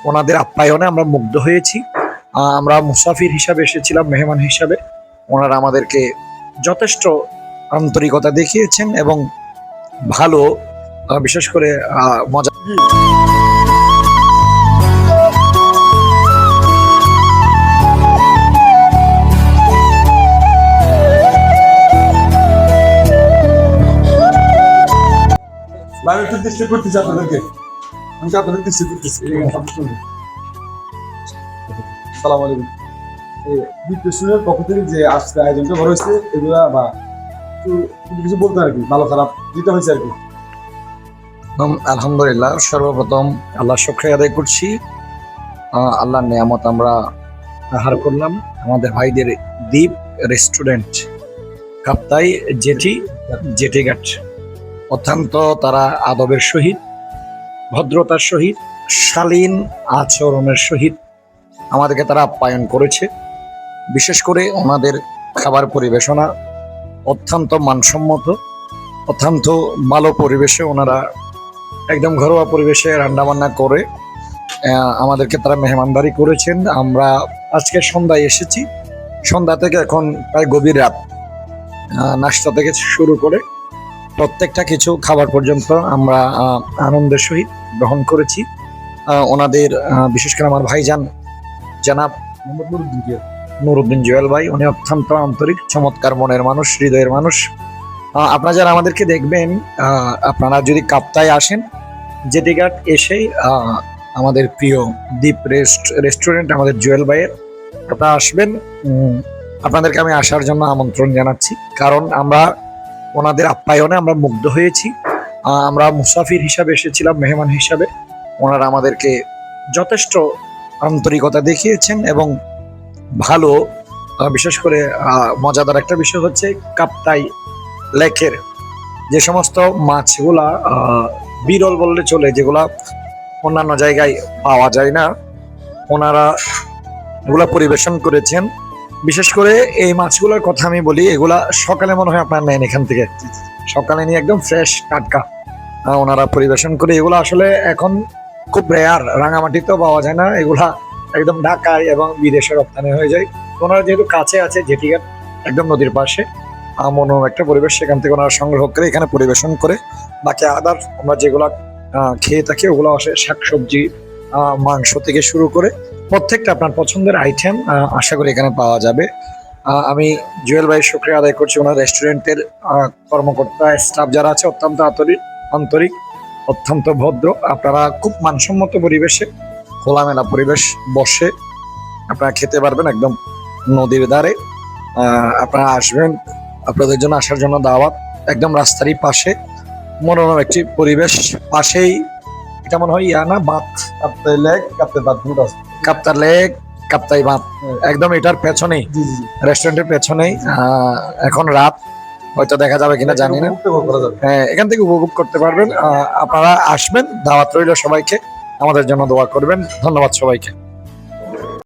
ওনাদের আপ্যায়নে আমরা মুগ্ধ হয়েছি। আমরা মুসাফির হিসাবে এসেছিলাম, মেহমান হিসাবে। ওনারা আমাদেরকে যথেষ্ট আন্তরিকতা দেখিয়েছেন এবং ভালো বিশেষ করে মজা। আমি একটু দৃষ্টি করতেছি আপনাদেরকে, আমি আপনাদের দৃষ্টি করতেছি। সালাম আলাইকুম। ডিপ্রেশনের পক্ষ থেকে যে আজকে আয়োজনটা করা হয়েছে এগুলা বা একটু কিছু বলতে আর কি, ভালো খারাপ যেটা হয়েছে আর কি। আলহামদুলিল্লাহ, সর্বপ্রথম আল্লাহ শুকরিয়া আদায় করছি। আল্লাহর নিয়ামত আমরা আহার করলাম। আমাদের ভাইদের দ্বীপ রেস্টুরেন্ট কাপ্তাই জেটি ঘাট, অত্যন্ত তারা আদবের সহিত, ভদ্রতার সহিত, শালীন আচরণের সহিত আমাদেরকে তারা আপ্যায়ন করেছে। বিশেষ করে ওনাদের খাবার পরিবেশনা অত্যন্ত মানসম্মত, অত্যন্ত ভালো পরিবেশে ওনারা একদম ঘরোয়া পরিবেশে রান্নাবান্না করে আমাদেরকে তারা মেহমানদারি করেছেন। আমরা আজকে সন্ধ্যায় এসেছি, সন্ধ্যা থেকে এখন প্রায় গভীর রাত, নাস্তা থেকে শুরু করে প্রত্যেকটা কিছু খাবার পর্যন্ত আমরা আনন্দের সহিত গ্রহণ করেছি। ওনাদের বিশেষ করে আমার ভাইজান জনাব নুরুদ্দিন জুয়েল ভাই, উনি অত্যন্ত আন্তরিক, চমৎকার মনের মানুষ, হৃদয়ের মানুষ। আপনারা যারা আমাদেরকে দেখবেন, আপনারা যদি কাপ্তায় আসেন, জেটি ঘাট এসেই আমাদের প্রিয় দ্বীপ রেস্টুরেন্ট আমাদের জুয়েল ভাইয়ের আপনারা আসবেন। আপনাদেরকে আমি আসার জন্য আমন্ত্রণ জানাচ্ছি, কারণ আমরা ওনাদের আপ্যায়নে আমরা মুগ্ধ হয়েছি। আমরা মুসাফির হিসাবে এসেছিলাম, মেহমান হিসাবে। ওনারা আমাদেরকে যথেষ্ট আন্তরিকতা দেখিয়েছেন এবং ভালো বিশেষ করে মজাদার একটা বিষয় হচ্ছে কাপ্তাই লেকের যে সমস্ত মাছগুলা বিরল বললে চলে, যেগুলা অন্যান্য জায়গায় পাওয়া যায় না, ওনারা এগুলা পরিবেশন করেছেন। বিশেষ করে এই মাছগুলোর কথা আমি বলি, এগুলা সকালে মনে হয় আপনার নেন এখান থেকে, সকালে নিয়ে একদম ফ্রেশ টাটকা ওনারা পরিবেশন করে। এগুলো আসলে এখন খুব রেয়ার, রাঙামাটিতেও পাওয়া যায় না, এগুলা একদম ঢাকায় এবং বিদেশে রপ্তানি হয়ে যায়। ওনারা যেহেতু কাছে আছে জেটি ঘাট, একদম নদীর পাশে, মনোরম একটা পরিবেশ, সেখান থেকে ওনারা সংগ্রহ করে এখানে পরিবেশন করে। বাকি আদার আমরা যেগুলা খেয়ে থাকি ওগুলো আসে শাকসবজি, মাংস থেকে শুরু করে প্রত্যেকটা আপনার পছন্দের আইটেম আশা করি এখানে পাওয়া যাবে। আমি জুয়েল ভাইয়ের শুকরিয়া আদায় করছি। ওনার রেস্টুরেন্টের কর্মকর্তা স্টাফ যারা আছে অত্যন্ত আন্তরিক, অত্যন্ত ভদ্র। আপনারা খুব মানসম্মত পরিবেশে, খোলামেলা পরিবেশ, বসে আপনারা খেতে পারবেন একদম নদীর ধারে। আপনারা আসবেন, আপনাদের জন্য আসার জন্য দাওয়াত। একদম রাস্তারই পাশে মনোরম একটি পরিবেশ, পাশেই এটা মনে হয় না বাঁধ, কাপ্তাই লেক, কাপ্তাই বাঁধ, কাপ্তার লেক, কাপ্তাই বাঁধ, একদম এটার পেছনেই, রেস্টুরেন্টের পেছনেই। এখন রাত, হয়তো দেখা যাবে কিনা জানি না, হ্যাঁ এখান থেকে উপভোগ করতে পারবেন। আপনারা আসবেন, দাওয়াত রইল সবাইকে, আমাদের জন্য দোয়া করবেন। ধন্যবাদ সবাইকে।